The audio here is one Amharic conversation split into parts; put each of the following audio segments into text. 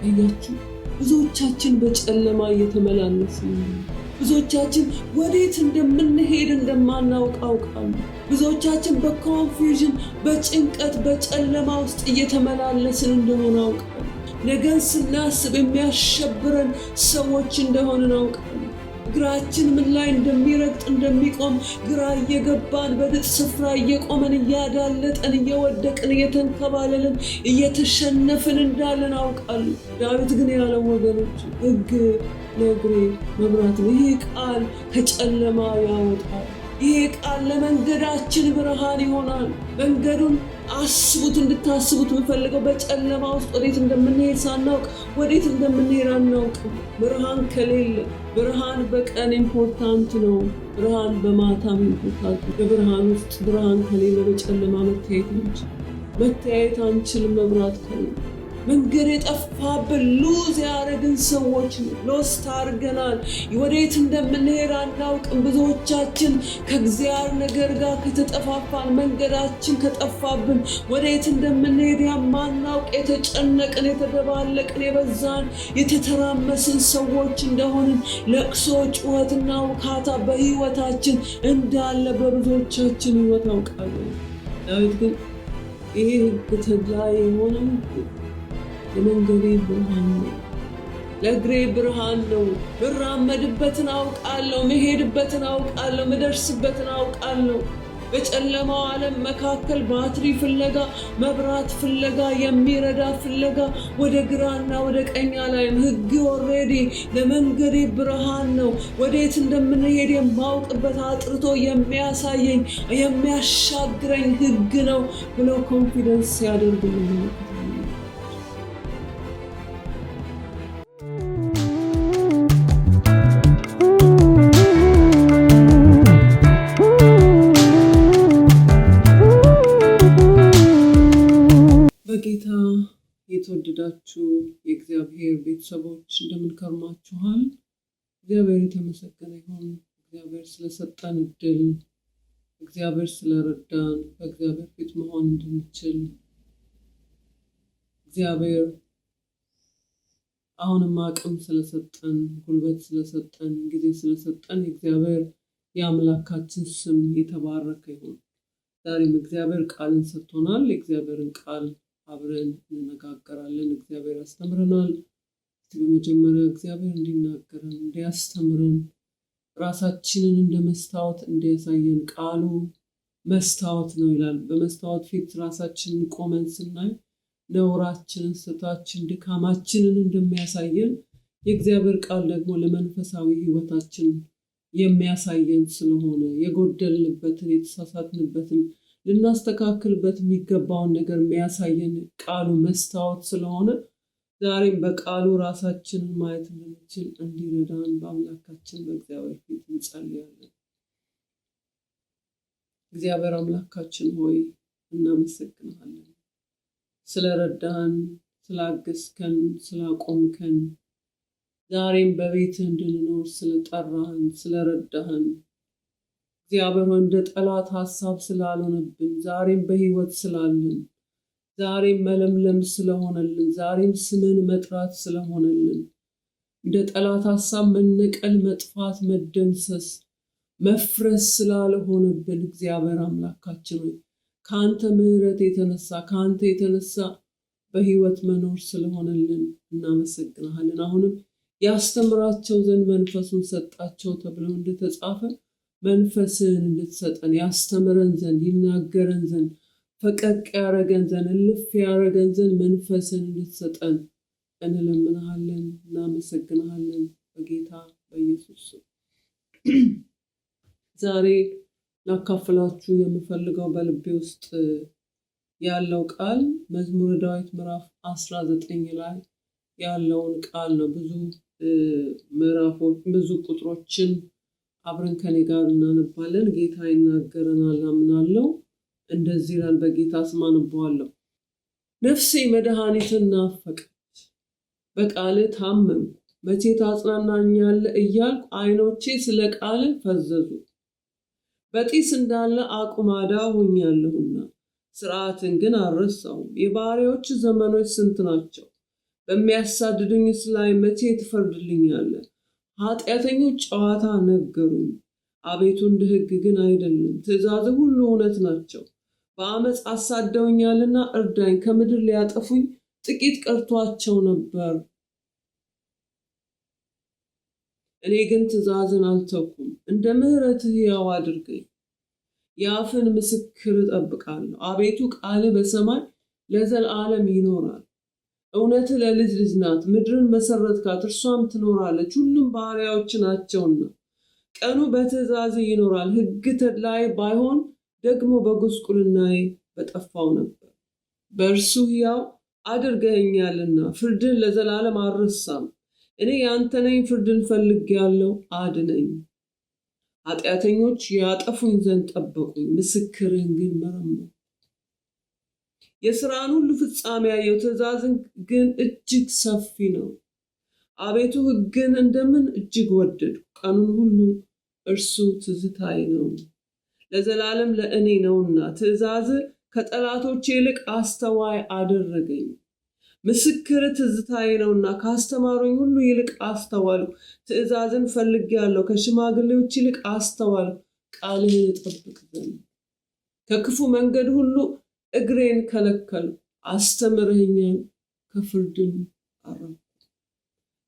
አያችሁ ብዙዎቻችን በጨለማ እየተመላለስን ነው። ብዙዎቻችን ወዴት እንደምንሄድ እንደማናውቅ አውቃለሁ። ብዙዎቻችን በኮንፊውዥን በጭንቀት በጨለማ ውስጥ እየተመላለስን እንደሆነ አውቃለሁ። ነገን ስናስብ የሚያሸብረን ሰዎች እንደሆንን አውቃለሁ። እግራችን ምን ላይ እንደሚረግጥ እንደሚቆም ግራ እየገባን በድጥ ስፍራ እየቆመን እያዳለጠን እየወደቅን እየተንከባለልን እየተሸነፍን እንዳለን አውቃለሁ። ዳዊት ግን ያለው ወገኖች ሕግ ለእግሬ መብራት ነው። ይህ ቃል ከጨለማ ያወጣል። ይህ ቃል ለመንገዳችን ብርሃን ይሆናል። መንገዱን አስቡት፣ እንድታስቡት የምፈልገው በጨለማ ውስጥ ወዴት እንደምንሄድ ሳናውቅ ወዴት እንደምንሄድ አናውቅም። ብርሃን ከሌለ ብርሃን በቀን ኢምፖርታንት ነው፣ ብርሃን በማታም ኢምፖርታንት ነው። በብርሃን ውስጥ ብርሃን ከሌለ በጨለማ መታየት አንችልም። መብራት ከሌለ መንገድ የጠፋብን ሉዝ ያደረግን ሰዎች ሎስት አድርገናል። ወዴት እንደምንሄድ አናውቅም። ብዙዎቻችን ከእግዚአብሔር ነገር ጋር ከተጠፋፋን መንገዳችን ከጠፋብን ወዴት እንደምንሄድ ያማናውቅ የተጨነቅን የተደባለቅን የበዛን የተተራመስን ሰዎች እንደሆንን ለቅሶ ጩኸትና ውካታ በሕይወታችን እንዳለ በብዙዎቻችን ሕይወት አውቃለሁ። ዳዊት ግን ይህ ሕግ ተድላ የሆነ የመንገዴ ብርሃን ነው፣ ለእግሬ ብርሃን ነው። ምራመድበትን አውቃለሁ፣ መሄድበትን አውቃለሁ፣ ምደርስበትን አውቃለሁ። በጨለማው ዓለም መካከል ባትሪ ፍለጋ መብራት ፍለጋ የሚረዳ ፍለጋ ወደ ግራና ወደ ቀኝ አላይም። ሕግ ኦልሬዲ ለመንገዴ ብርሃን ነው። ወዴት እንደምንሄድ የማውቅበት አጥርቶ የሚያሳየኝ የሚያሻግረኝ ሕግ ነው ብለው ኮንፊደንስ ያደርጉልኝ። በጌታ የተወደዳችሁ የእግዚአብሔር ቤተሰቦች እንደምን ከርማችኋል? እግዚአብሔር የተመሰገነ ይሁን። እግዚአብሔር ስለሰጠን እድል፣ እግዚአብሔር ስለረዳን፣ በእግዚአብሔር ፊት መሆን እንድንችል እግዚአብሔር አሁንም አቅም ስለሰጠን፣ ጉልበት ስለሰጠን፣ ጊዜ ስለሰጠን እግዚአብሔር የአምላካችን ስም የተባረከ ይሁን። ዛሬም እግዚአብሔር ቃልን ሰጥቶናል። የእግዚአብሔርን ቃል አብረን እንነጋገራለን። እግዚአብሔር ያስተምረናል። በመጀመሪያ እግዚአብሔር እንዲናገረን እንዲያስተምረን ራሳችንን እንደ መስታወት እንዲያሳየን ቃሉ መስታወት ነው ይላል። በመስታወት ፊት ራሳችንን ቆመን ስናይ ነውራችንን፣ ስህተታችንን፣ ድካማችንን እንደሚያሳየን የእግዚአብሔር ቃል ደግሞ ለመንፈሳዊ ሕይወታችን የሚያሳየን ስለሆነ የጎደልንበትን የተሳሳትንበትን ልናስተካክልበት የሚገባውን ነገር የሚያሳየን ቃሉ መስታወት ስለሆነ ዛሬም በቃሉ ራሳችንን ማየት እንድንችል እንዲረዳን በአምላካችን በእግዚአብሔር ፊት እንጸልያለን። እግዚአብሔር አምላካችን ሆይ እናመሰግንሃለን። ስለረዳን፣ ስላገዝከን፣ ስላቆምከን፣ ዛሬም በቤት እንድንኖር ስለጠራህን፣ ስለረዳህን እግዚአብሔር እንደ ጠላት ሐሳብ ስላልሆነብን፣ ዛሬም በሕይወት ስላለን፣ ዛሬም መለምለም ስለሆነልን፣ ዛሬም ስምን መጥራት ስለሆነልን፣ እንደ ጠላት ሐሳብ መነቀል፣ መጥፋት፣ መደምሰስ፣ መፍረስ ስላልሆነብን እግዚአብሔር አምላካችን ሆይ ከአንተ ምሕረት የተነሳ ከአንተ የተነሳ በሕይወት መኖር ስለሆነልን እናመሰግንሃለን። አሁንም ያስተምራቸው ዘንድ መንፈሱን ሰጣቸው ተብሎ እንደተጻፈ መንፈስህን እንድትሰጠን ያስተምረን ዘንድ ይናገረን ዘንድ ፈቀቅ ያረገን ዘንድ እልፍ ያረገን ዘንድ መንፈስህን እንድትሰጠን እንለምንሃለን፣ እናመሰግንሃለን በጌታ በኢየሱስ ስም። ዛሬ ላካፍላችሁ የምፈልገው በልቤ ውስጥ ያለው ቃል መዝሙረ ዳዊት ምዕራፍ 19 ላይ ያለውን ቃል ነው። ብዙ ምዕራፎች ብዙ ቁጥሮችን አብረን ከኔ ጋር እናነባለን። ጌታ ይናገረናል አምናለሁ። እንደዚህ ይላል፣ በጌታ ስም አነባዋለሁ። ነፍሴ መድኃኒትን ናፈቀች፣ በቃልህ ታመምኩ። መቼ ታጽናናኛለህ እያልኩ ዓይኖቼ ስለ ቃልህ ፈዘዙ። በጢስ እንዳለ አቁማዳ ሆኛለሁና ሥርዓትን ግን አልረሳሁም። የባሪያዎች ዘመኖች ስንት ናቸው? በሚያሳድዱኝስ ላይ መቼ ትፈርድልኛለህ? ኃጢአተኞች ጨዋታ ነገሩኝ፣ አቤቱ እንደ ሕግ ግን አይደለም። ትእዛዝ ሁሉ እውነት ናቸው። በአመፅ አሳደውኛልና እርዳኝ። ከምድር ሊያጠፉኝ ጥቂት ቀርቷቸው ነበር። እኔ ግን ትእዛዝን አልተውኩም። እንደ ምሕረትህ ሕያው አድርገኝ። የአፍን ምስክር እጠብቃለሁ። አቤቱ ቃልህ በሰማይ ለዘላለም ይኖራል። እውነትህ ለልጅ ልጅ ናት። ምድርን መሰረትካት፣ እርሷም ትኖራለች። ሁሉም ባሪያዎች ናቸውና። ቀኑ በትእዛዝህ ይኖራል። ሕግ ተድላዬ ባይሆን ደግሞ በጉስቁልናዬ በጠፋው ነበር። በእርሱ ሕያው አድርገኸኛልና ፍርድን ለዘላለም አልረሳም። እኔ ያንተ ነኝ፣ ፍርድን ፈልጌአለሁ፣ አድነኝ። ኃጢአተኞች ያጠፉኝ ዘንድ ጠበቁኝ፣ ምስክርህን ግን መረመሩ። የሥራን ሁሉ ፍጻሜ ያየው፣ ትእዛዝን ግን እጅግ ሰፊ ነው። አቤቱ ሕግን እንደምን እጅግ ወደድኩ። ቀኑን ሁሉ እርሱ ትዝታዬ ነው፣ ለዘላለም ለእኔ ነውና። ትእዛዝ ከጠላቶቼ ይልቅ አስተዋይ አደረገኝ። ምስክር ትዝታዬ ነውና ካስተማሩኝ ሁሉ ይልቅ አስተዋልኩ። ትእዛዝን ፈልጌአለሁ፣ ከሽማግሌዎች ይልቅ አስተዋልኩ፣ ቃልህን እጠብቅ ዘንድ። ከክፉ መንገድ ሁሉ እግሬን ከለከልኩ፣ አስተምረኸኛል፣ ከፍርድም አረፍኩ።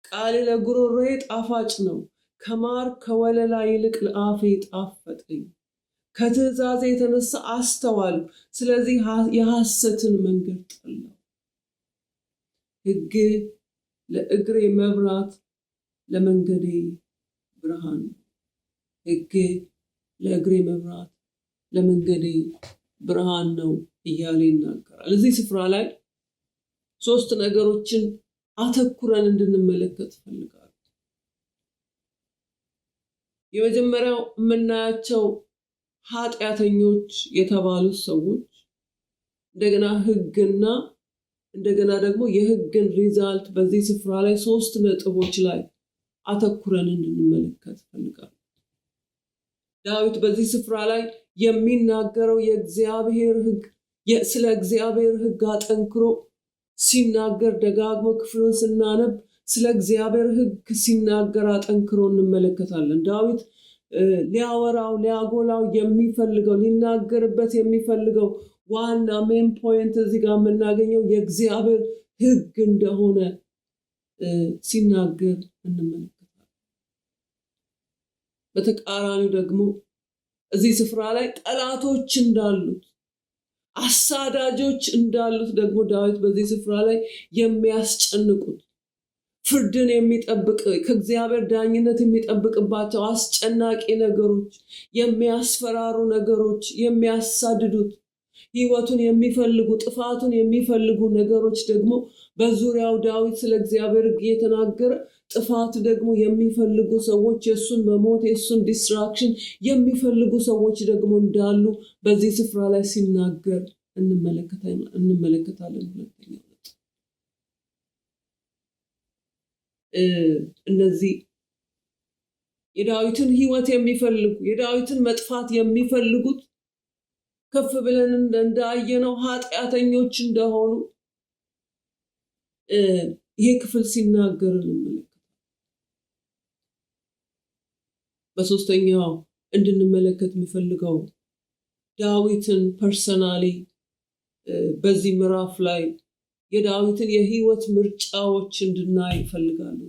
ቃልህ ለጉሮሮዬ ጣፋጭ ነው፣ ከማር ከወለላ ይልቅ ለአፌ ጣፈጠኝ። ከትእዛዝ የተነሳ አስተዋልኩ፣ ስለዚህ የሐሰትን መንገድ ጠላሁ። ሕግ ለእግሬ መብራት ለመንገዴ ብርሃን ነው። ሕግ ለእግሬ መብራት ለመንገዴ ብርሃን ነው እያለ ይናገራል። እዚህ ስፍራ ላይ 3 ነገሮችን አተኩረን እንድንመለከት ፈልጋለሁ። የመጀመሪያው የምናያቸው ኃጢአተኞች የተባሉት ሰዎች እንደገና ሕግና እንደገና ደግሞ የሕግን ሪዛልት በዚህ ስፍራ ላይ 3 ነጥቦች ላይ አተኩረን እንድንመለከት ፈልጋለሁ። ዳዊት በዚህ ስፍራ ላይ የሚናገረው የእግዚአብሔር ሕግ ስለ እግዚአብሔር ሕግ አጠንክሮ ሲናገር ደጋግሞ ክፍሉን ስናነብ ስለ እግዚአብሔር ሕግ ሲናገር አጠንክሮ እንመለከታለን። ዳዊት ሊያወራው ሊያጎላው የሚፈልገው ሊናገርበት የሚፈልገው ዋና ሜን ፖይንት እዚህ ጋር የምናገኘው የእግዚአብሔር ሕግ እንደሆነ ሲናገር እንመለከታለን። በተቃራኒው ደግሞ እዚህ ስፍራ ላይ ጠላቶች እንዳሉት አሳዳጆች እንዳሉት ደግሞ ዳዊት በዚህ ስፍራ ላይ የሚያስጨንቁት ፍርድን የሚጠብቅ ከእግዚአብሔር ዳኝነት የሚጠብቅባቸው አስጨናቂ ነገሮች፣ የሚያስፈራሩ ነገሮች፣ የሚያሳድዱት ሕይወቱን የሚፈልጉ ጥፋቱን የሚፈልጉ ነገሮች ደግሞ በዙሪያው ዳዊት ስለ እግዚአብሔር ሕግ የተናገረ ጥፋት ደግሞ የሚፈልጉ ሰዎች የሱን መሞት የሱን ዲስትራክሽን የሚፈልጉ ሰዎች ደግሞ እንዳሉ በዚህ ስፍራ ላይ ሲናገር እንመለከታለን። ሁለተኛው እነዚህ የዳዊትን ሕይወት የሚፈልጉ የዳዊትን መጥፋት የሚፈልጉት ከፍ ብለን እንዳየነው ኃጢአተኞች እንደሆኑ ይሄ ክፍል ሲናገር እንመለከታለን። በሶስተኛው እንድንመለከት የሚፈልገው ዳዊትን ፐርሰናሊ በዚህ ምዕራፍ ላይ የዳዊትን የሕይወት ምርጫዎች እንድናይ ይፈልጋሉ።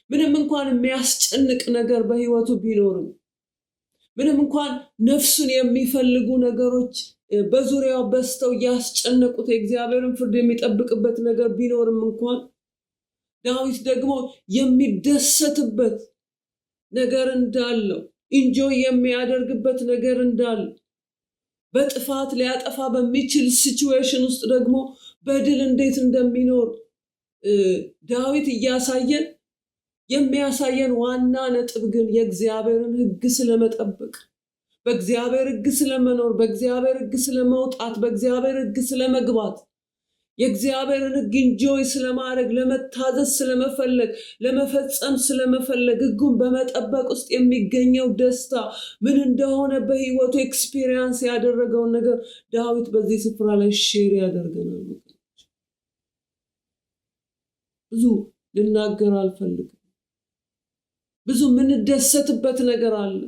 ምንም እንኳን የሚያስጨንቅ ነገር በሕይወቱ ቢኖርም ምንም እንኳን ነፍሱን የሚፈልጉ ነገሮች በዙሪያው በስተው ያስጨነቁት የእግዚአብሔርን ፍርድ የሚጠብቅበት ነገር ቢኖርም እንኳን ዳዊት ደግሞ የሚደሰትበት ነገር እንዳለው ኢንጆይ የሚያደርግበት ነገር እንዳለው በጥፋት ሊያጠፋ በሚችል ሲቹዌሽን ውስጥ ደግሞ በድል እንዴት እንደሚኖር ዳዊት እያሳየን የሚያሳየን ዋና ነጥብ ግን የእግዚአብሔርን ሕግ ስለመጠበቅ በእግዚአብሔር ሕግ ስለመኖር በእግዚአብሔር ሕግ ስለመውጣት በእግዚአብሔር ሕግ ስለመግባት የእግዚአብሔርን ሕግ ኢንጆይ ስለማድረግ ለመታዘዝ ስለመፈለግ ለመፈጸም ስለመፈለግ ሕጉን በመጠበቅ ውስጥ የሚገኘው ደስታ ምን እንደሆነ በሕይወቱ ኤክስፒሪየንስ ያደረገውን ነገር ዳዊት በዚህ ስፍራ ላይ ሼር ያደርገናል። ብዙ ልናገር አልፈልግም። ብዙ ምንደሰትበት ነገር አለ።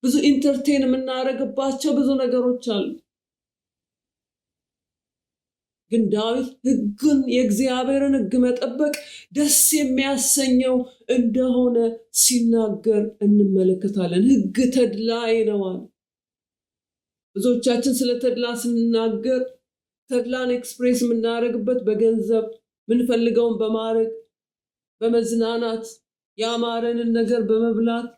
ብዙ ኢንተርቴን የምናደርግባቸው ብዙ ነገሮች አሉ። ግን ዳዊት ሕግን የእግዚአብሔርን ሕግ መጠበቅ ደስ የሚያሰኘው እንደሆነ ሲናገር እንመለከታለን። ሕግ ተድላዬ ነው አለ። ብዙዎቻችን ስለ ተድላ ስንናገር ተድላን ኤክስፕሬስ የምናደርግበት በገንዘብ ምንፈልገውን በማድረግ በመዝናናት ያማረንን ነገር በመብላት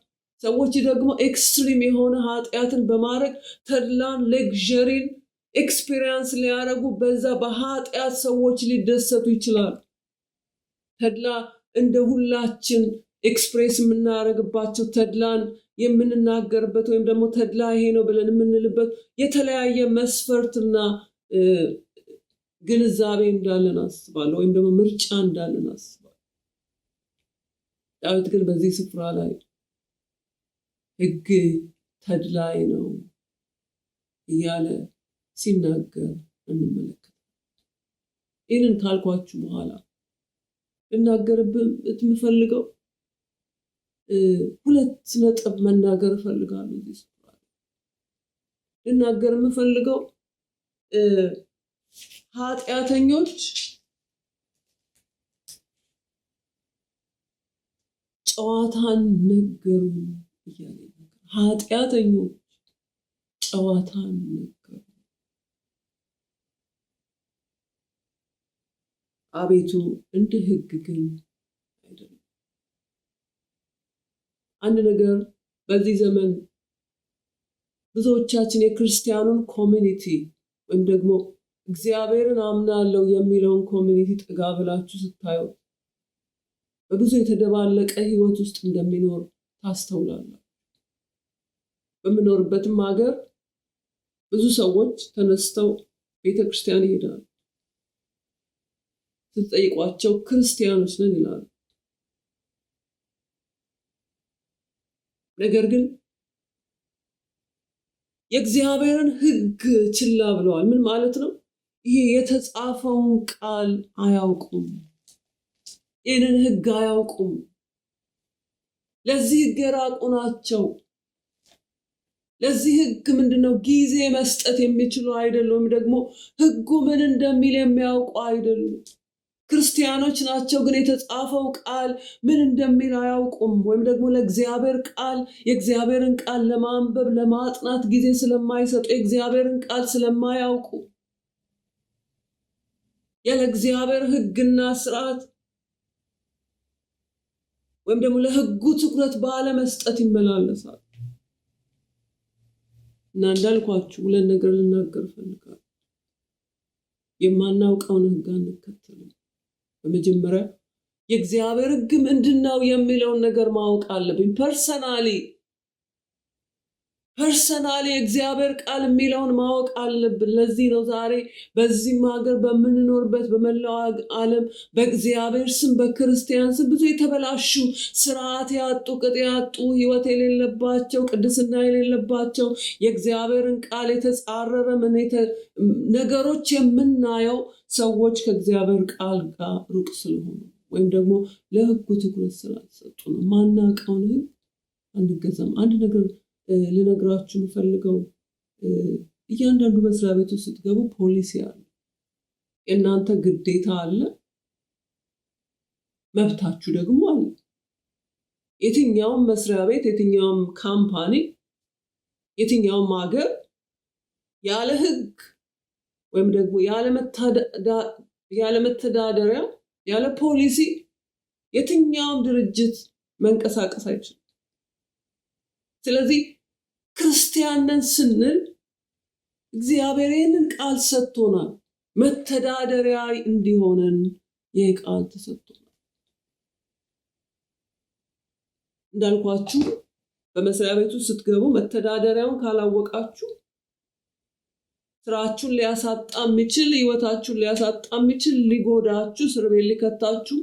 ሰዎች ደግሞ ኤክስትሪም የሆነ ኃጢአትን በማድረግ ተድላን ሌክዠሪን ኤክስፒሪየንስ ሊያደርጉ በዛ በኃጢአት ሰዎች ሊደሰቱ ይችላሉ። ተድላ እንደ ሁላችን ኤክስፕሬስ የምናደርግባቸው ተድላን የምንናገርበት ወይም ደግሞ ተድላ ይሄ ነው ብለን የምንልበት የተለያየ መስፈርትና ግንዛቤ እንዳለን አስባለሁ፣ ወይም ደግሞ ምርጫ እንዳለን አስባለሁ። ዳዊት ግን በዚህ ስፍራ ላይ ሕግ ተድላዬ ነው እያለ ሲናገር እንመለከታለን። ይህንን ካልኳችሁ በኋላ ልናገርበት የምፈልገው ሁለት ነጥብ መናገር እፈልጋለሁ። እዚህ ስፍራ ልናገር የምፈልገው ኃጢአተኞች ጨዋታን ነገሩ እያለ ኃጢአተኞች ጨዋታን ነገሩ። አቤቱ እንደ ሕግ ግን አይደለም። አንድ ነገር በዚህ ዘመን ብዙዎቻችን የክርስቲያኑን ኮሚኒቲ ወይም ደግሞ እግዚአብሔርን አምናለሁ የሚለውን ኮሚኒቲ ጠጋ ብላችሁ ስታዩ በብዙ የተደባለቀ ህይወት ውስጥ እንደሚኖር ታስተውላላችሁ። በምኖርበትም ሀገር ብዙ ሰዎች ተነስተው ቤተክርስቲያን ይሄዳሉ። ስትጠይቋቸው ክርስቲያኖች ነን ይላሉ። ነገር ግን የእግዚአብሔርን ሕግ ችላ ብለዋል። ምን ማለት ነው? ይሄ የተጻፈውን ቃል አያውቁም። ይህንን ሕግ አያውቁም። ለዚህ ሕግ የራቁ ናቸው። ለዚህ ሕግ ምንድነው ጊዜ መስጠት የሚችሉ አይደሉም። ደግሞ ሕጉ ምን እንደሚል የሚያውቁ አይደሉም። ክርስቲያኖች ናቸው፣ ግን የተጻፈው ቃል ምን እንደሚል አያውቁም። ወይም ደግሞ ለእግዚአብሔር ቃል የእግዚአብሔርን ቃል ለማንበብ ለማጥናት ጊዜ ስለማይሰጡ የእግዚአብሔርን ቃል ስለማያውቁ ያለ እግዚአብሔር ሕግና ስርዓት ወይም ደግሞ ለሕጉ ትኩረት ባለመስጠት ይመላለሳሉ። እና እንዳልኳችሁ ሁለት ነገር ልናገር ፈልጋለሁ። የማናውቀውን ሕግ አንከተልም። በመጀመሪያ የእግዚአብሔር ሕግ ምንድነው የሚለውን ነገር ማወቅ አለብኝ። ፐርሰናሊ የእግዚአብሔር ቃል የሚለውን ማወቅ አለብን። ለዚህ ነው ዛሬ በዚህ ሀገር በምንኖርበት በመላው ዓለም በእግዚአብሔር ስም በክርስቲያን ስም ብዙ የተበላሹ ስርዓት ያጡ ቅጥ ያጡ ህይወት የሌለባቸው ቅድስና የሌለባቸው የእግዚአብሔርን ቃል የተጻረረ ነገሮች የምናየው ሰዎች ከእግዚአብሔር ቃል ጋር ሩቅ ስለሆኑ ወይም ደግሞ ለሕጉ ትኩረት ስላልሰጡ ነው። ማናውቀውን ሕግ አንገዛም። አንድ ነገር ልነግራችሁ የምፈልገው እያንዳንዱ መስሪያ ቤት ውስጥ ስትገቡ ፖሊሲ አለ። የእናንተ ግዴታ አለ፣ መብታችሁ ደግሞ አለ። የትኛውም መስሪያ ቤት፣ የትኛውም ካምፓኒ፣ የትኛውም ሀገር ያለ ሕግ ወይም ደግሞ ያለ መተዳደሪያ ያለ ፖሊሲ የትኛውም ድርጅት መንቀሳቀስ አይችልም። ስለዚህ ክርስቲያንን ስንል እግዚአብሔር ይህንን ቃል ሰጥቶናል። መተዳደሪያ እንዲሆነን ይህ ቃል ተሰጥቶናል። እንዳልኳችሁ በመስሪያ ቤቱ ስትገቡ መተዳደሪያውን ካላወቃችሁ ስራችሁን ሊያሳጣ የሚችል ህይወታችሁን ሊያሳጣ የሚችል ሊጎዳችሁ እስር ቤት ሊከታችሁ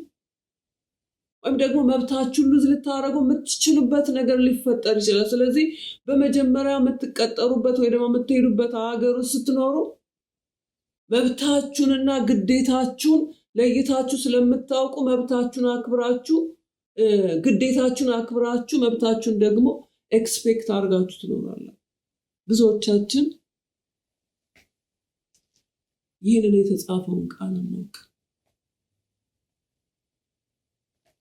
ወይም ደግሞ መብታችሁን ሉዝ ልታረጉ የምትችሉበት ነገር ሊፈጠር ይችላል። ስለዚህ በመጀመሪያ የምትቀጠሩበት ወይ ደግሞ የምትሄዱበት ሀገር ውስጥ ስትኖሩ መብታችሁንና ግዴታችሁን ለይታችሁ ስለምታውቁ መብታችሁን አክብራችሁ ግዴታችሁን አክብራችሁ መብታችሁን ደግሞ ኤክስፔክት አድርጋችሁ ትኖራላችሁ። ብዙዎቻችን ይህንን የተጻፈውን ቃል እናውቅ።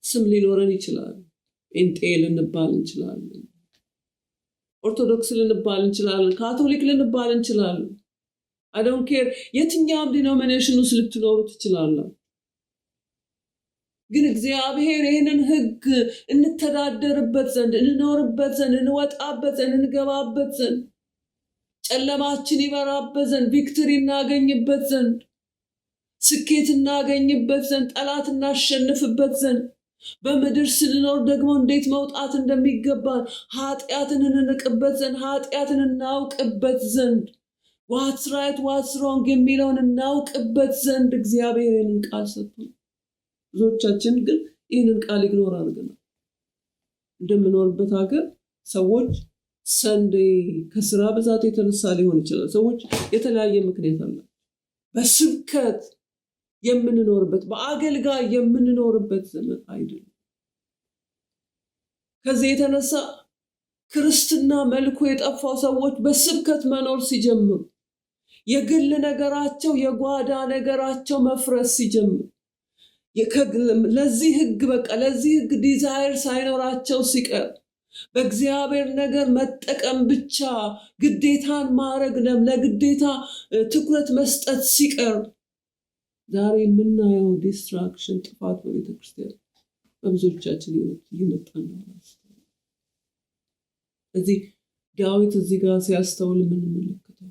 ስም ሊኖረን ይችላል። ጴንጤ ልንባል እንችላለን፣ ኦርቶዶክስ ልንባል እንችላለን፣ ካቶሊክ ልንባል እንችላለን። I don't care የትኛውም ዲኖሚኔሽን ውስጥ ልትኖሩ ትችላላችሁ። ግን እግዚአብሔር ይህንን ሕግ እንተዳደርበት ዘንድ እንኖርበት ዘንድ እንወጣበት ዘንድ እንገባበት ዘንድ ጨለማችን ይበራበት ዘንድ ቪክትሪ እናገኝበት ዘንድ ስኬት እናገኝበት ዘንድ ጠላት እናሸንፍበት ዘንድ በምድር ስንኖር ደግሞ እንዴት መውጣት እንደሚገባን ኃጢአትን እንንቅበት ዘንድ ኃጢአትን እናውቅበት ዘንድ what's right what's wrong የሚለውን እናውቅበት ዘንድ እግዚአብሔር ይህንን ቃል ሰጥቶናል። ብዙዎቻችን ግን ይህንን ቃል ኢግኖር አድርገናል። እንደምኖርበት ሀገር ሰዎች ሰንዴይ ከስራ ብዛት የተነሳ ሊሆን ይችላል። ሰዎች የተለያየ ምክንያት አለ። በስብከት የምንኖርበት በአገልጋይ የምንኖርበት ዘመን አይደለም። ከዚህ የተነሳ ክርስትና መልኩ የጠፋው ሰዎች በስብከት መኖር ሲጀምሩ የግል ነገራቸው የጓዳ ነገራቸው መፍረስ ሲጀምር ለዚህ ሕግ ለዚህ ሕግ ዲዛይር ሳይኖራቸው ሲቀር በእግዚአብሔር ነገር መጠቀም ብቻ ግዴታን ማድረግ ለግዴታ ትኩረት መስጠት ሲቀር ዛሬ የምናየው ዲስትራክሽን ጥፋት በቤተክርስቲያን በብዙዎቻችን እየመጣ ነው። እዚህ ዳዊት እዚህ ጋር ሲያስተውል የምንመለከተው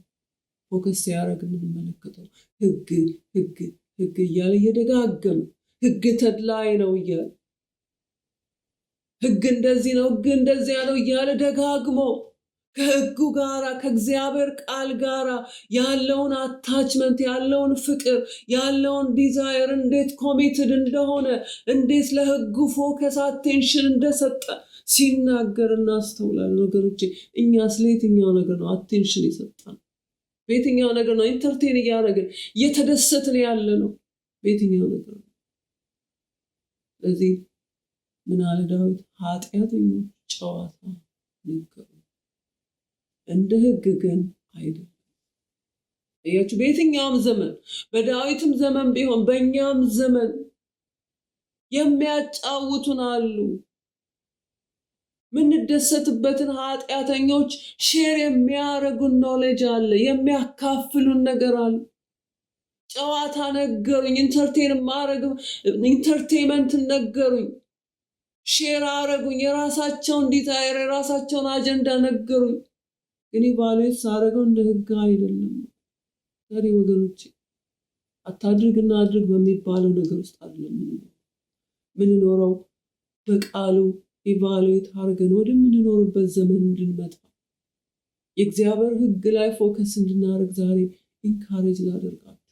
ፎከስ ሲያደርግ የምንመለከተው ሕግ እያለ እየደጋገመ ሕግ ተድላይ ነው እያለ ሕግ እንደዚህ ነው ሕግ እንደዚያ ነው እያለ ደጋግሞ ከሕጉ ጋራ ከእግዚአብሔር ቃል ጋራ ያለውን አታችመንት ያለውን ፍቅር ያለውን ዲዛይር እንዴት ኮሚትድ እንደሆነ እንዴት ለሕጉ ፎከስ አቴንሽን እንደሰጠ ሲናገር እናስተውላለን። ወገኖቼ እኛ ስለየትኛው ነገር ነው አቴንሽን የሰጠን? በየትኛው ነገር ነው ኢንተርቴን እያደረግን እየተደሰትን ያለ ነው? በየትኛው ነገር ነው? ስለዚህ ምን አለ ዳዊት? ኃጢአተኞች ጨዋታ ነገሩ እንደ ሕግ ግን አይደለም። እያችሁ በየትኛውም ዘመን በዳዊትም ዘመን ቢሆን በእኛም ዘመን የሚያጫውቱን አሉ። ምንደሰትበትን ኃጢአተኞች ሼር የሚያረጉን ኖሌጅ አለ፣ የሚያካፍሉን ነገር አለ። ጨዋታ ነገሩኝ፣ ኢንተርቴንመንት ነገሩኝ፣ ሼር አረጉኝ፣ የራሳቸውን ዲዛይር የራሳቸውን አጀንዳ ነገሩኝ። ግን ኢቫሉዌት ሳረገው እንደ ሕግ አይደለም። ዛሬ ወገኖቼ አታድርግና አድርግ በሚባለው ነገር ውስጥ አይደለም ምንኖረው። በቃሉ ኢቫሉዌት አድርገን ወደምንኖርበት ዘመን እንድንመጣ የእግዚአብሔር ሕግ ላይ ፎከስ እንድናደርግ ዛሬ ኢንካሬጅ ላደርጋችሁ።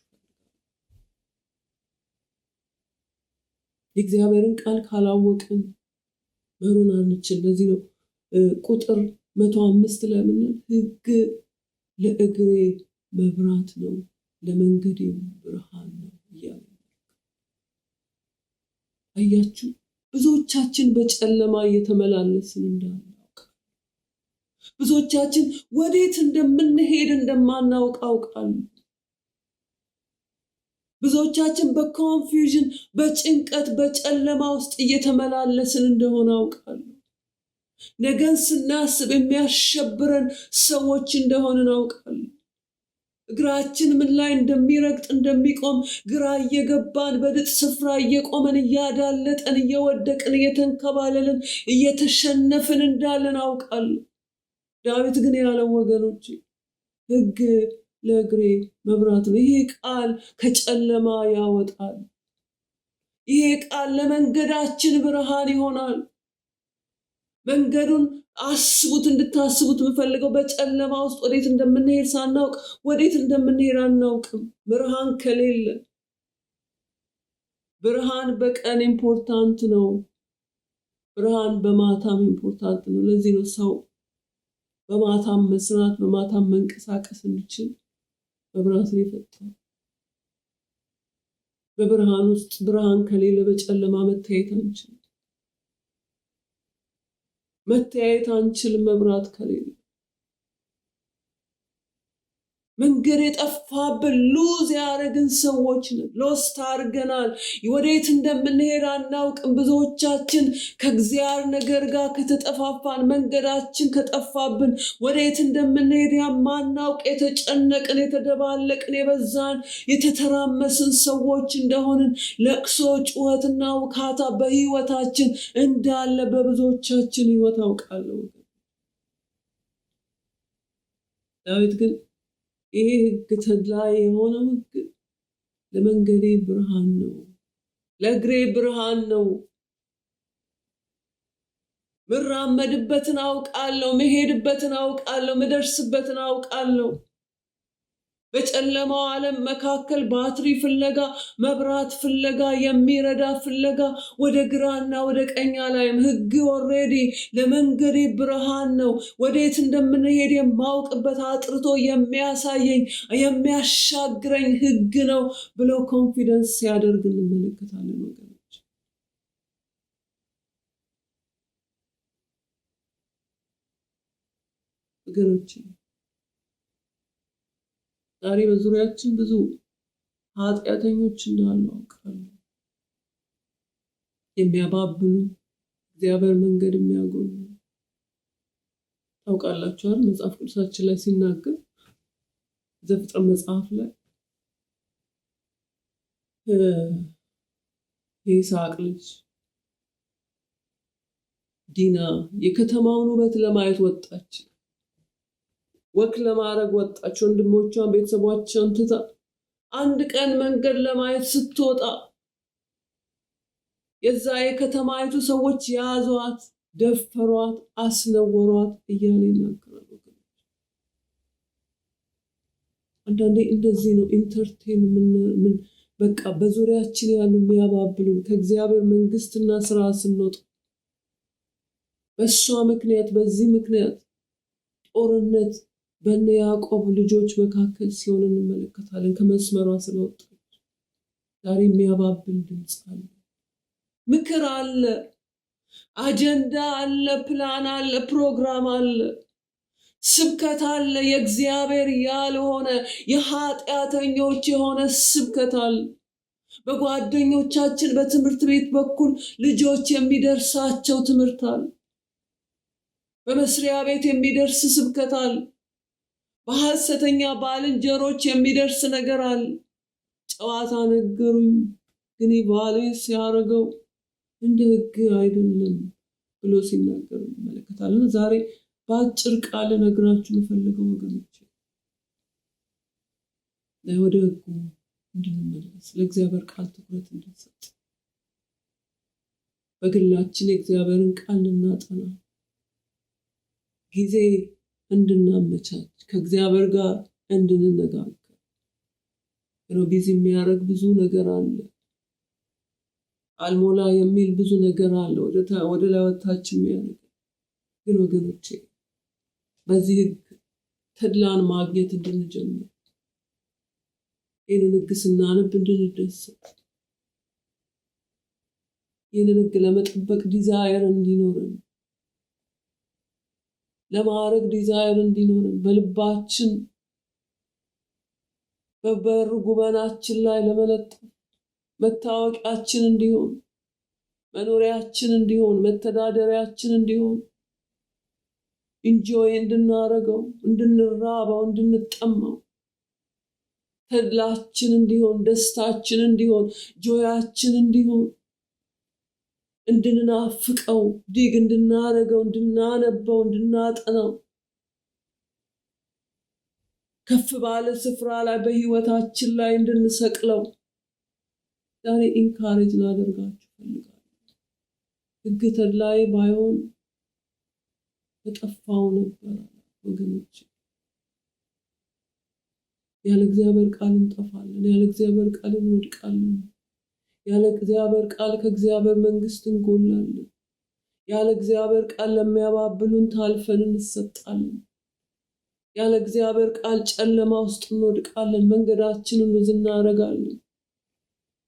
የእግዚአብሔርን ቃል ካላወቅን መሮን አንችል። ለዚህ ነው ቁጥር 105 ላይ ምን ሕግ ለእግሬ መብራት ነው ለመንገዴም ብርሃን ነው እያለ አያችሁ። ብዙዎቻችን በጨለማ እየተመላለስን እንዳናውቅ፣ ብዙዎቻችን ወዴት እንደምንሄድ እንደማናውቅ አውቃለሁ። ብዙዎቻችን በኮንፊውዥን በጭንቀት በጨለማ ውስጥ እየተመላለስን እንደሆነ አውቃለሁ። ነገን ስናስብ የሚያሸብረን ሰዎች እንደሆንን አውቃለሁ። እግራችን ምን ላይ እንደሚረግጥ እንደሚቆም ግራ እየገባን በድጥ ስፍራ እየቆመን እያዳለጠን እየወደቅን እየተንከባለልን እየተሸነፍን እንዳለን አውቃለሁ። ዳዊት ግን ያለው ወገኖች ሕግ ለእግሬ መብራት ነው። ይሄ ቃል ከጨለማ ያወጣል። ይሄ ቃል ለመንገዳችን ብርሃን ይሆናል። መንገዱን አስቡት፣ እንድታስቡት የምፈልገው በጨለማ ውስጥ ወዴት እንደምንሄድ ሳናውቅ ወዴት እንደምንሄድ አናውቅም። ብርሃን ከሌለ ብርሃን በቀን ኢምፖርታንት ነው፣ ብርሃን በማታም ኢምፖርታንት ነው። ለዚህ ነው ሰው በማታም መስራት በማታም መንቀሳቀስ እንዲችል መብራትን የፈጠረው። በብርሃን ውስጥ ብርሃን ከሌለ በጨለማ መታየት አንችልም። መታየት አንችልም መብራት ከሌለ። መንገድ የጠፋብን ሉዝ ያደረግን ሰዎች ነን። ሎስት አድርገናል። ወዴት እንደምንሄድ አናውቅም። ብዙዎቻችን ከእግዚአብሔር ነገር ጋር ከተጠፋፋን፣ መንገዳችን ከጠፋብን፣ ወዴት እንደምንሄድ የማናውቅ የተጨነቅን፣ የተደባለቅን፣ የበዛን፣ የተተራመስን ሰዎች እንደሆንን ለቅሶ፣ ጩኸትና ውካታ በህይወታችን እንዳለ በብዙዎቻችን ህይወት አውቃለሁ። ዳዊት ግን ይሄ ህግ ተድላ የሆነው ህግ ለመንገዴ ብርሃን ነው፣ ለእግሬ ብርሃን ነው። ምራመድበትን አውቃለሁ፣ መሄድበትን አውቃለሁ፣ ምደርስበትን አውቃለሁ። በጨለማው ዓለም መካከል ባትሪ ፍለጋ፣ መብራት ፍለጋ፣ የሚረዳ ፍለጋ ወደ ግራና ወደ ቀኝ አላይም። ህግ ኦልሬዲ ለመንገዴ ብርሃን ነው፣ ወዴት እንደምንሄድ የማውቅበት አጥርቶ የሚያሳየኝ የሚያሻግረኝ ህግ ነው ብሎ ኮንፊደንስ ሲያደርግ እንመለከታለን ወገኖች። ወገኖች ዛሬ በዙሪያችን ብዙ ኃጢአተኞች እንዳሉ አውቃለሁ። የሚያባብሉ፣ እግዚአብሔር መንገድ የሚያጎሉ። ታውቃላችሁ አይደል? መጽሐፍ ቅዱሳችን ላይ ሲናገር ዘፍጥረት መጽሐፍ ላይ የይስሐቅ ልጅ ዲና የከተማውን ውበት ለማየት ወጣች። ወክ ለማድረግ ወጣች። ወንድሞቿን ቤተሰቦቿን ትታ አንድ ቀን መንገድ ለማየት ስትወጣ የዛ የከተማይቱ ሰዎች ያዟት፣ ደፈሯት፣ አስነወሯት እያለ ይናገራሉ። አንዳንዴ እንደዚህ ነው ኢንተርቴን ምን በቃ በዙሪያችን ያሉ የሚያባብሉን ከእግዚአብሔር መንግስትና ስራ ስንወጣ በሷ ምክንያት በዚህ ምክንያት ጦርነት በእነ ያዕቆብ ልጆች መካከል ሲሆን እንመለከታለን። ከመስመሯ ስለወጣች ዛሬ የሚያባብል ድምፅ አለ፣ ምክር አለ፣ አጀንዳ አለ፣ ፕላን አለ፣ ፕሮግራም አለ፣ ስብከት አለ። የእግዚአብሔር ያልሆነ የኃጢአተኞች የሆነ ስብከት አለ። በጓደኞቻችን በትምህርት ቤት በኩል ልጆች የሚደርሳቸው ትምህርት አለ። በመስሪያ ቤት የሚደርስ ስብከት አለ። በሐሰተኛ ባልንጀሮች የሚደርስ ነገር አለ። ጨዋታ ነገሩኝ ግን ባሌ ሲያረገው እንደ ህግ አይደለም ብሎ ሲናገር እንመለከታለን። ዛሬ በአጭር ቃል ነግራችሁ የምፈልገው ወገኖች ወደ ህጉ እንድንመለስ፣ ለእግዚአብሔር ቃል ትኩረት እንድንሰጥ፣ በግላችን የእግዚአብሔርን ቃል እናጠና፣ ጊዜ እንድናመቻች፣ ከእግዚአብሔር ጋር እንድንነጋገር። ቢዚ የሚያደርግ ብዙ ነገር አለ፣ አልሞላ የሚል ብዙ ነገር አለ፣ ወደ ላይ ወታች የሚያደርግ ግን ወገኖቼ በዚህ ህግ ተድላን ማግኘት እንድንጀምር፣ ይህንን ህግ ስናነብ እንድንደሰት፣ ይህንን ህግ ለመጠበቅ ዲዛይር እንዲኖረን፣ ለማድረግ ዲዛይር እንዲኖረን፣ በልባችን በበር ጉበናችን ላይ ለመለጠፍ መታወቂያችን እንዲሆን፣ መኖሪያችን እንዲሆን፣ መተዳደሪያችን እንዲሆን፣ እንጆይ እንድናረገው፣ እንድንራባው፣ እንድንጠማው፣ ተድላችን እንዲሆን፣ ደስታችን እንዲሆን፣ ጆያችን እንዲሆን፣ እንድንናፍቀው፣ ዲግ እንድናረገው፣ እንድናነበው፣ እንድናጠናው፣ ከፍ ባለ ስፍራ ላይ በህይወታችን ላይ እንድንሰቅለው ዛሬ ኢንካሬጅ ላደርጋችሁ ፈልጋለሁ። ህግ ተድላይ ባይሆን በጠፋው ነበር ወገኖች። ያለ እግዚአብሔር ቃል እንጠፋለን፣ ያለ እግዚአብሔር ቃል እንወድቃለን፣ ያለ እግዚአብሔር ቃል ከእግዚአብሔር መንግስት እንጎላለን፣ ያለ እግዚአብሔር ቃል ለሚያባብሉን ታልፈን እንሰጣለን፣ ያለ እግዚአብሔር ቃል ጨለማ ውስጥ እንወድቃለን፣ መንገዳችንን ውዝ እናደርጋለን።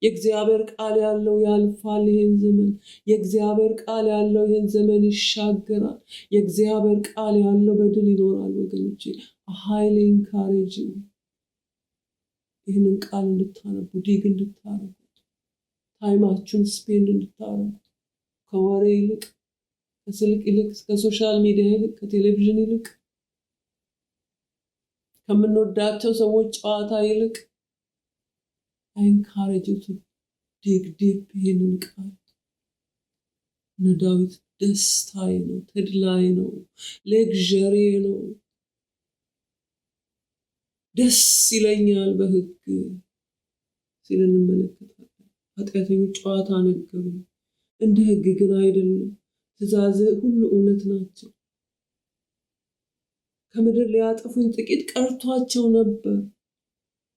የእግዚአብሔር ቃል ያለው ያልፋል ይህን ዘመን። የእግዚአብሔር ቃል ያለው ይህን ዘመን ይሻገራል። የእግዚአብሔር ቃል ያለው በድል ይኖራል ወገኖቼ። highly encouraging ይህንን ቃል እንድታነቡ ዲግ እንድታረጉ ታይማችሁን ስፔንድ እንድታረጉ ከወሬ ይልቅ ከስልክ ይልቅ ከሶሻል ሚዲያ ይልቅ ከቴሌቪዥን ይልቅ ከምንወዳቸው ሰዎች ጨዋታ ይልቅ I encourage you to dig deep ይህንን ቃል። ዳዊት ደስታዬ ነው፣ ተድላዬ ነው፣ ሌክዠሪ ነው፣ ደስ ይለኛል በሕግ ሲል እንመለከታለን። ኃጢአተኞች ጨዋታ ነገሩ፣ እንደ ሕግ ግን አይደለም። ትእዛዝህ ሁሉ እውነት ናቸው። ከምድር ሊያጠፉኝ ጥቂት ቀርቷቸው ነበር፣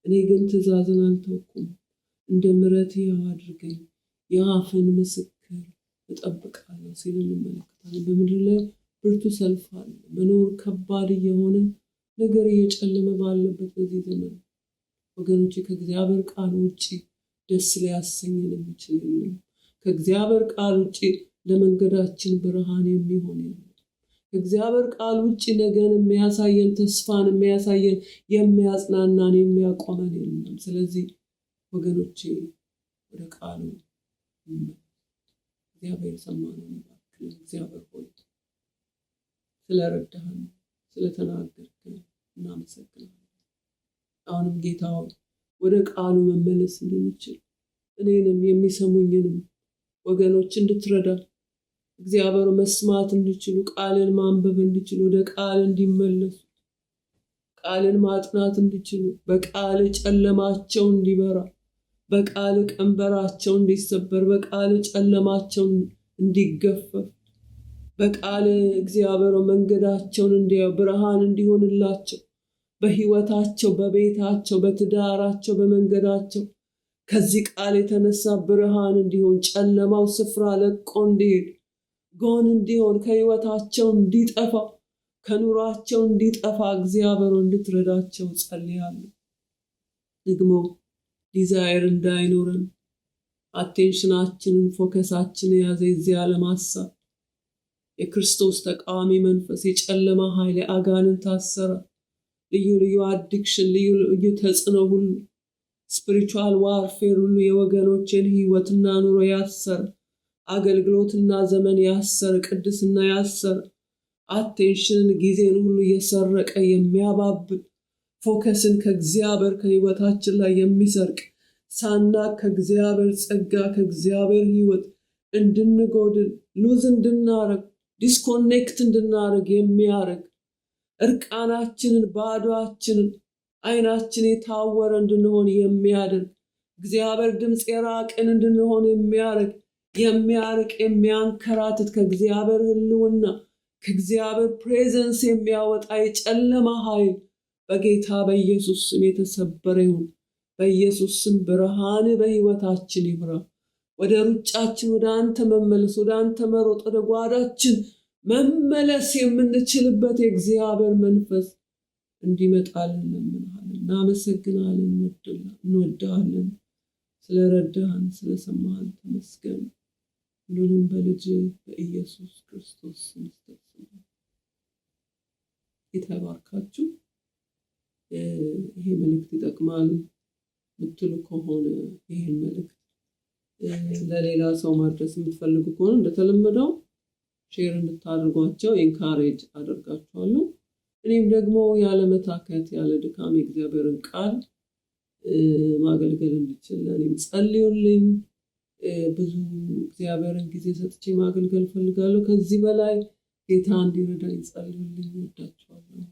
እኔ ግን ትእዛዝን አልተውኩም። እንደ ምሕረት ሕያው አድርገኝ፣ የአፍን ምስክር እጠብቃለሁ ሲል እንመለከታለን። በምድር ላይ ብርቱ ሰልፍ አለ። መኖር ከባድ እየሆነ ነገር እየጨለመ ባለበት በዚህ ዘመን ወገኖቼ ከእግዚአብሔር ቃል ውጪ ደስ ሊያሰኘን የሚችል የለም። ከእግዚአብሔር ቃል ውጪ ለመንገዳችን ብርሃን የሚሆን የለም። ከእግዚአብሔር ቃል ውጪ ነገን የሚያሳየን፣ ተስፋን የሚያሳየን፣ የሚያጽናናን፣ የሚያቆመን የለም። ስለዚህ ወገኖቼ ወደ ቃሉ እግዚአብሔር ሰማነውን ይባርክልን። እግዚአብሔር ሆይ ስለረዳህን ስለተናገርከን እናመሰግናለን። አሁንም ጌታ ወደ ቃሉ መመለስ እንድንችል እኔንም የሚሰሙኝንም ወገኖች እንድትረዳ እግዚአብሔር መስማት እንዲችሉ ቃልን ማንበብ እንዲችሉ ወደ ቃል እንዲመለሱ ቃልን ማጥናት እንዲችሉ በቃል ጨለማቸው እንዲበራ በቃል ቀንበራቸው እንዲሰበር በቃል ጨለማቸው እንዲገፈፍ በቃል እግዚአብሔር መንገዳቸውን እንዲያዩ ብርሃን እንዲሆንላቸው በህይወታቸው በቤታቸው በትዳራቸው በመንገዳቸው ከዚህ ቃል የተነሳ ብርሃን እንዲሆን ጨለማው ስፍራ ለቆ እንዲሄድ ጎን እንዲሆን ከህይወታቸው እንዲጠፋ ከኑራቸው እንዲጠፋ እግዚአብሔር እንድትረዳቸው ጸልያለሁ። ደግሞ ዲዛይር እንዳይኖረን አቴንሽናችንን ፎከሳችንን ያዘ የዚህ ዓለም ሐሳብ የክርስቶስ ተቃዋሚ መንፈስ የጨለማ ኃይል አጋንንት ታሰረ ልዩ ልዩ አዲክሽን ልዩ ተጽዕኖ ሁሉ ስፒሪቹዋል ዋርፌር ሁሉ የወገኖችን ህይወትና ኑሮ ያሰረ አገልግሎትና ዘመን ያሰረ ቅድስና ያሰረ አቴንሽን ጊዜን ሁሉ የሰረቀ የሚያባብል ፎከስን ከእግዚአብሔር ከህይወታችን ላይ የሚሰርቅ ሳና ከእግዚአብሔር ጸጋ ከእግዚአብሔር ህይወት እንድንጎድል ሉዝ እንድናረግ ዲስኮኔክት እንድናረግ የሚያረግ እርቃናችንን ባዶአችንን አይናችን የታወረ እንድንሆን የሚያደርግ እግዚአብሔር ድምጽ የራቅን እንድንሆን የሚያረግ የሚያርቅ የሚያንከራትት ከእግዚአብሔር ህልውና ከእግዚአብሔር ፕሬዘንስ የሚያወጣ የጨለማ ኃይል በጌታ በኢየሱስ ስም የተሰበረ ይሁን። በኢየሱስ ስም ብርሃን በህይወታችን ይብራ። ወደ ሩጫችን ወደ አንተ መመለስ ወደ አንተ መሮጥ ወደ ጓዳችን መመለስ የምንችልበት የእግዚአብሔር መንፈስ እንዲመጣልን እንለምንሃለን። እናመሰግናለን፣ እንወድሃለን። ስለረዳህን ስለሰማህን ተመስገን። ሁሉንም በልጅ በኢየሱስ ክርስቶስ ስም ተፈጸመ። የተባረካችሁ ይሄ መልእክት ይጠቅማል ምትሉ ከሆነ ይሄን መልእክት ለሌላ ሰው ማድረስ የምትፈልጉ ከሆነ እንደተለመደው ሼር እንድታደርጓቸው ኤንካሬጅ አደርጋችኋለሁ። እኔም ደግሞ ያለ መታከት ያለ ድካም የእግዚአብሔርን ቃል ማገልገል እንድችል እኔም ጸልዩልኝ። ብዙ እግዚአብሔርን ጊዜ ሰጥቼ ማገልገል ፈልጋለሁ። ከዚህ በላይ ጌታ እንዲረዳኝ ጸልዩልኝ። ወዳችኋለሁ።